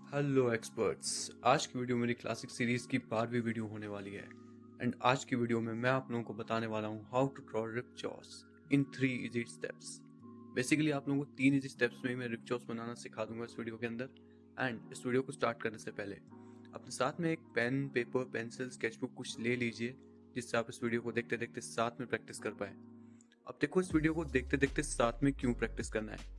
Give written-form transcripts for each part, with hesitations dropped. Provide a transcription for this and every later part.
Hello experts. आज की video मेरी क्लासिक सीरीज की 12वीं वीडियो होने वाली है। एंड आज की वीडियो में मैं आप लोगों को बताने वाला हूँ how to draw rickshaws in 3 easy steps. Basically आप लोगों को 3 इजी स्टेप्स में ही मैं रिक्चॉस बनाना सिखा दूंगा इस वीडियो के अंदर। एंड इस वीडियो को स्टार्ट करने से पहले अपने साथ में एक पेन, पेपर, पेंसिल, स्केचबुक कुछ ले लीजिए, जिससे आप इस वीडियो को देखते देखते साथ में प्रैक्टिस कर पाए। अब देखो, इस वीडियो को देखते देखते साथ में क्यों प्रैक्टिस करना है।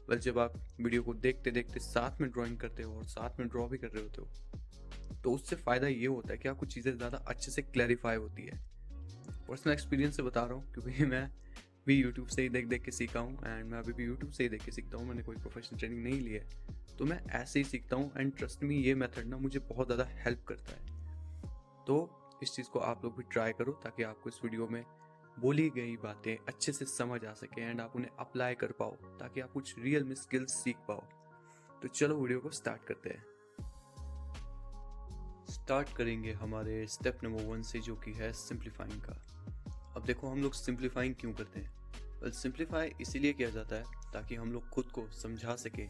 वेल, जब आप वीडियो को देखते देखते साथ में ड्राइंग करते हो और साथ में ड्रॉ भी कर रहे होते हो, तो उससे फ़ायदा ये होता है कि आपको चीज़ें ज़्यादा अच्छे से क्लैरिफाई होती है। पर्सनल एक्सपीरियंस से बता रहा हूँ, क्योंकि मैं भी यूट्यूब से ही देख देख के सीखा हूँ। एंड मैं अभी भी यूट्यूब से ही देख के सीखता हूँ, मैंने कोई प्रोफेशनल ट्रेनिंग नहीं ली है, तो मैं ऐसे ही सीखता हूँ। एंड ट्रस्ट मी, ये मेथड ना मुझे बहुत ज़्यादा हेल्प करता है। तो इस चीज़ को आप लोग भी ट्राई करो, ताकि आपको इस वीडियो में बोली गई बातें अच्छे से समझ आ सके एंड आप उन्हें अप्लाई कर पाओ, ताकि आप कुछ रियल में स्किल्स सीख पाओ। तो चलो वीडियो को स्टार्ट करते हैं। स्टार्ट करेंगे हमारे स्टेप नंबर 1 से, जो कि है सिंप्लीफाइंग का। अब देखो, हम लोग सिंप्लीफाइंग क्यों करते हैं। वेल, सिंप्लीफाई इसीलिए किया जाता है ताकि हम लोग खुद को समझा सकें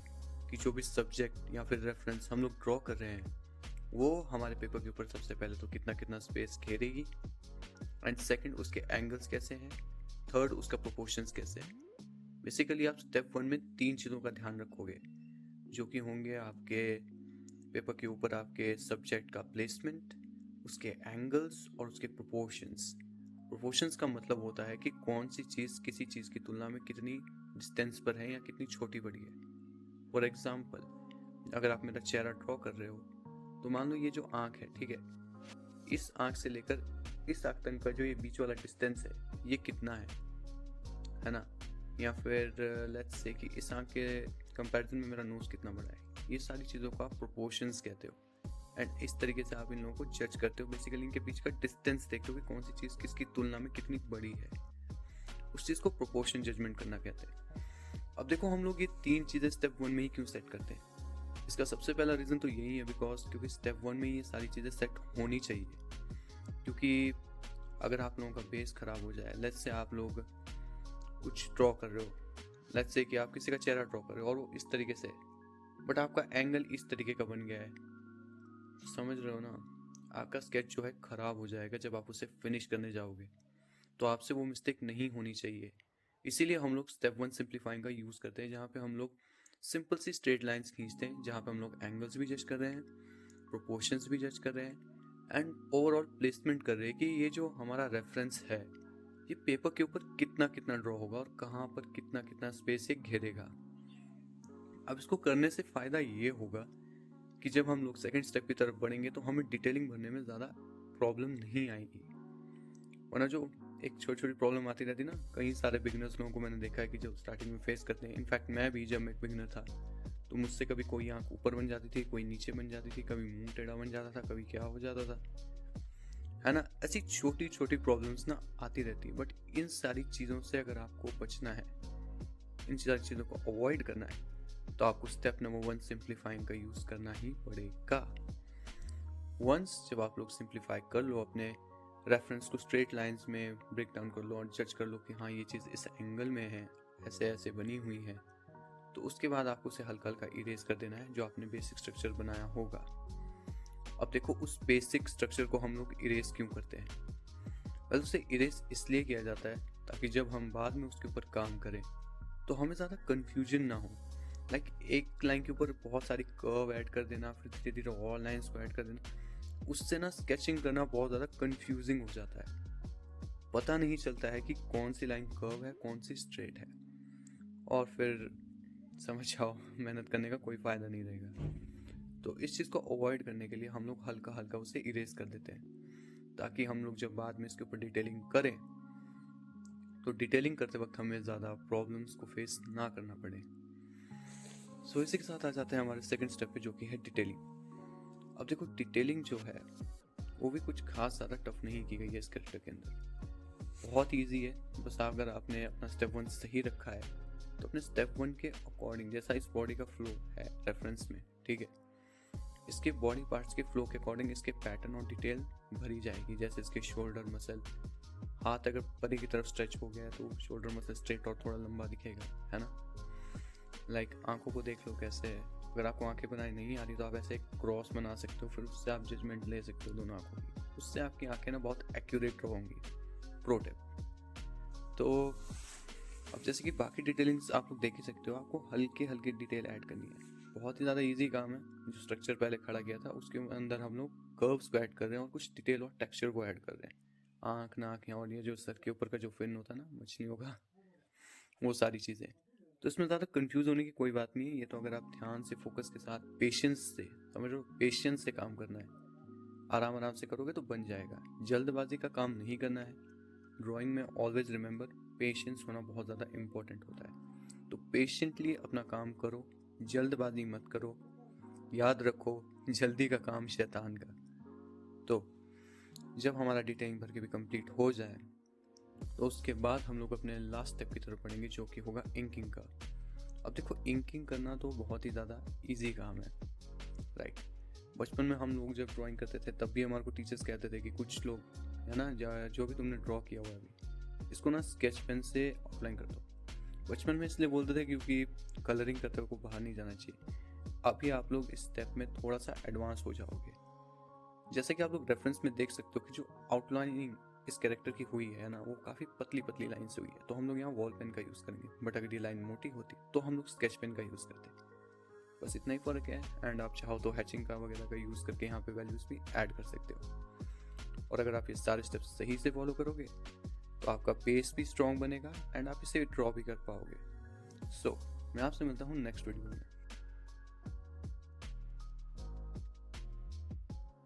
कि जो भी सब्जेक्ट या फिर रेफरेंस हम लोग ड्रॉ कर रहे हैं, वो हमारे पेपर के ऊपर सबसे पहले तो कितना कितना स्पेस घेरेगी, एंड सेकंड उसके एंगल्स कैसे हैं, थर्ड उसका प्रोपोर्शंस कैसे हैं। बेसिकली आप स्टेप 1 में 3 चीज़ों का ध्यान रखोगे, जो कि होंगे आपके पेपर के ऊपर आपके सब्जेक्ट का प्लेसमेंट, उसके एंगल्स और उसके प्रोपोर्शंस। प्रोपोर्शंस का मतलब होता है कि कौन सी चीज़ किसी चीज़ की तुलना में कितनी डिस्टेंस पर है या कितनी छोटी बड़ी है। फॉर एग्जाम्पल, अगर आप मेरा चेहरा ड्रॉ कर रहे हो, तो मान लो ये जो आँख है, ठीक है, इस आँख से लेकर इस आँख तक का जो ये बीच वाला डिस्टेंस है, ये कितना है ना। या फिर लेट्स से कि इस आँख के कंपैरिजन में मेरा नोज कितना बड़ा है। ये सारी चीज़ों को आप प्रोपोर्शंस कहते हो। एंड इस तरीके से आप इन लोगों को जज करते हो। बेसिकली इनके बीच का डिस्टेंस देखते हो कि कौन सी चीज़ किसकी तुलना में कितनी बड़ी है। उस चीज़ को प्रोपोर्शन जजमेंट करना कहते हैं। अब देखो, हम लोग ये 3 चीज़ें स्टेप 1 में ही क्यों सेट करते हैं। इसका सबसे पहला रीज़न तो यही है, बिकॉज क्योंकि स्टेप 1 में ही ये सारी चीज़ें सेट होनी चाहिए। क्योंकि अगर आप लोगों का बेस खराब हो जाए, लेट्स से आप लोग कुछ ड्रॉ कर रहे हो, लेट्स से कि आप किसी का चेहरा ड्रॉ कर रहे हो और वो इस तरीके से, बट आपका एंगल इस तरीके का बन गया है, समझ रहे हो ना, आपका स्केच जो है ख़राब हो जाएगा जब आप उसे फिनिश करने जाओगे। तो आपसे वो मिस्टेक नहीं होनी चाहिए। इसीलिए हम लोग स्टेप 1 सिंप्लीफाइंग का यूज़ करते हैं, जहाँ पे हम लोग सिंपल सी स्ट्रेट लाइंस खींचते हैं, जहाँ पे हम लोग एंगल्स भी जज कर रहे हैं, प्रोपोर्शंस भी जज कर रहे हैं, एंड ओवरऑल प्लेसमेंट कर रहे हैं कि ये जो हमारा रेफरेंस है, ये पेपर के ऊपर कितना कितना ड्रॉ होगा और कहाँ पर कितना कितना स्पेस ये घेरेगा। अब इसको करने से फ़ायदा ये होगा कि जब हम लोग सेकंड स्टेप की तरफ बढ़ेंगे, तो हमें डिटेलिंग भरने में ज़्यादा प्रॉब्लम नहीं आएगी। वरना जो एक छोटी छोटी प्रॉब्लम आती रहती ना, कई सारे बिगिनर्स लोगों को मैंने देखा है कि जब स्टार्टिंग में फेस करते हैं। इनफैक्ट मैं भी जब एक बिगिनर था, तो मुझसे कभी कोई आँख ऊपर बन जाती थी, कोई नीचे बन जाती थी, कभी मुंह टेढ़ा बन जाता था, कभी क्या हो जाता था, है ना। ऐसी छोटी छोटी प्रॉब्लम्स ना आती रहती है। बट इन सारी चीज़ों से अगर आपको बचना है, इन सारी चीज़ों को अवॉइड करना है, तो आपको स्टेप नंबर 1 सिंप्लीफाइंग का यूज़ करना ही पड़ेगा। वंस जब आप लोग सिंप्लीफाई कर लो, अपने रेफरेंस को स्ट्रेट लाइंस में ब्रेक डाउन कर लो और जज कर लो कि हाँ, ये चीज़ इस एंगल में है, ऐसे ऐसे बनी हुई है, तो उसके बाद आपको उसे हल्का हल्का इरेज कर देना है, जो आपने बेसिक स्ट्रक्चर बनाया होगा। अब देखो, उस बेसिक स्ट्रक्चर को हम लोग इरेज क्यों करते हैं। वेल, उसे इरेज इसलिए किया जाता है ताकि जब हम बाद में उसके ऊपर काम करें, तो हमें ज़्यादा कन्फ्यूजन ना हो। लाइक एक लाइन के ऊपर बहुत सारी कर्व ऐड कर देना, फिर धीरे धीरे और लाइंस को ऐड कर देना, उससे ना स्केचिंग करना बहुत ज़्यादा कंफ्यूजिंग हो जाता है। पता नहीं चलता है कि कौन सी लाइन कर्व है, कौन सी स्ट्रेट है, और फिर समझ जाओ, मेहनत करने का कोई फ़ायदा नहीं रहेगा। तो इस चीज़ को अवॉइड करने के लिए हम लोग हल्का हल्का उसे इरेज कर देते हैं, ताकि हम लोग जब बाद में इसके ऊपर डिटेलिंग करें, तो डिटेलिंग करते वक्त हमें ज़्यादा प्रॉब्लम्स को फेस ना करना पड़े। सो इसी के साथ आ जाते हैं हमारे सेकंड स्टेप पे, जो कि है डिटेलिंग। अब देखो, डिटेलिंग जो है वो भी कुछ खास ज़्यादा टफ नहीं की गई है इस कैरेक्टर के अंदर, बहुत ईजी है। बस अगर आपने अपना स्टेप 1 सही रखा है, तो अपने स्टेप 1 के अकॉर्डिंग, जैसा इस बॉडी का फ्लो है रेफरेंस में, ठीक है, इसके बॉडी पार्ट्स के फ्लो के अकॉर्डिंग इसके पैटर्न और डिटेल भरी जाएगी। जैसे इसके शोल्डर मसल, हाथ अगर परे की तरफ स्ट्रेच हो गया है, तो शोल्डर मसल स्ट्रेट और थोड़ा लंबा दिखेगा, है ना। लाइक आंखों को देख लो कैसे है, अगर आपको आंखें बनानी नहीं आ रही तो आप ऐसे एक क्रॉस बना सकते हो, फिर उससे आप जजमेंट ले सकते हो दोनों आंखों की, उससे आपकी आंखें ना बहुत एक्यूरेट होंगी। Pro tip. तो अब जैसे कि बाकी डिटेलिंग्स आप लोग देख ही सकते हो, आपको हल्के हल्के डिटेल ऐड करनी है। बहुत ही ज़्यादा इजी काम है। जो स्ट्रक्चर पहले खड़ा किया था उसके अंदर हम लोग कर्व्स को ऐड कर रहे हैं और कुछ डिटेल और टेक्सचर को ऐड कर रहे हैं। आँख, नाक, और ये जो सर के ऊपर का जो फिन होता है ना मछलियों का, वो सारी चीज़ें। तो इसमें ज़्यादा कंफ्यूज होने की कोई बात नहीं है। ये तो अगर आप ध्यान से, फोकस के साथ, पेशेंस से, समझो पेशेंस से काम करना है, आराम आराम से करोगे तो बन जाएगा। जल्दबाजी का काम नहीं करना है। ड्राइंग में ऑलवेज रिमेंबर, पेशेंस होना बहुत ज़्यादा इम्पोर्टेंट होता है। तो पेशेंटली अपना काम करो, जल्दबाजी मत करो। याद रखो, जल्दी का काम शैतान का। तो जब हमारा डिटेलिंग भर के भी कंप्लीट हो जाए तो उसके बाद हम लोग अपने लास्ट स्टेप की तरफ बढ़ेंगे, जो कि होगा इंकिंग का। अब देखो, इंकिंग करना तो बहुत ही ज़्यादा इजी काम है, राइट। बचपन में हम लोग जब ड्राइंग करते थे तब भी हमारे को टीचर्स कहते थे कि कुछ लोग, है ना, जो भी तुमने ड्रॉ किया हुआ है अभी, इसको ना स्केच पेन से आउटलाइन कर दो। बचपन में इसलिए बोलते थे क्योंकि कलरिंग करते हुए बाहर नहीं जाना चाहिए। अभी आप लोग इस स्टेप में थोड़ा सा एडवांस हो जाओगे। जैसे कि आप लोग रेफरेंस में देख सकते हो कि जो आउटलाइनिंग इस कैरेक्टर की हुई है ना, वो काफ़ी पतली पतली लाइन से हुई है। तो हम लोग यहाँ वॉल पेन का यूज़ करेंगे, बट अगर ये लाइन मोटी होती तो हम लोग स्केच पेन का यूज़ करते। बस इतना ही फ़र्क है। एंड आप चाहो तो हैचिंग का वगैरह का यूज़ करके यहाँ पे वैल्यूज़ भी ऐड कर सकते हो। और अगर आप ये सारे स्टेप्स सही से फॉलो करोगे तो आपका बेस भी स्ट्रॉन्ग बनेगा एंड आप इसे ड्रॉ भी कर पाओगे। सो मैं आपसे मिलता हूँ नेक्स्ट वीडियो में।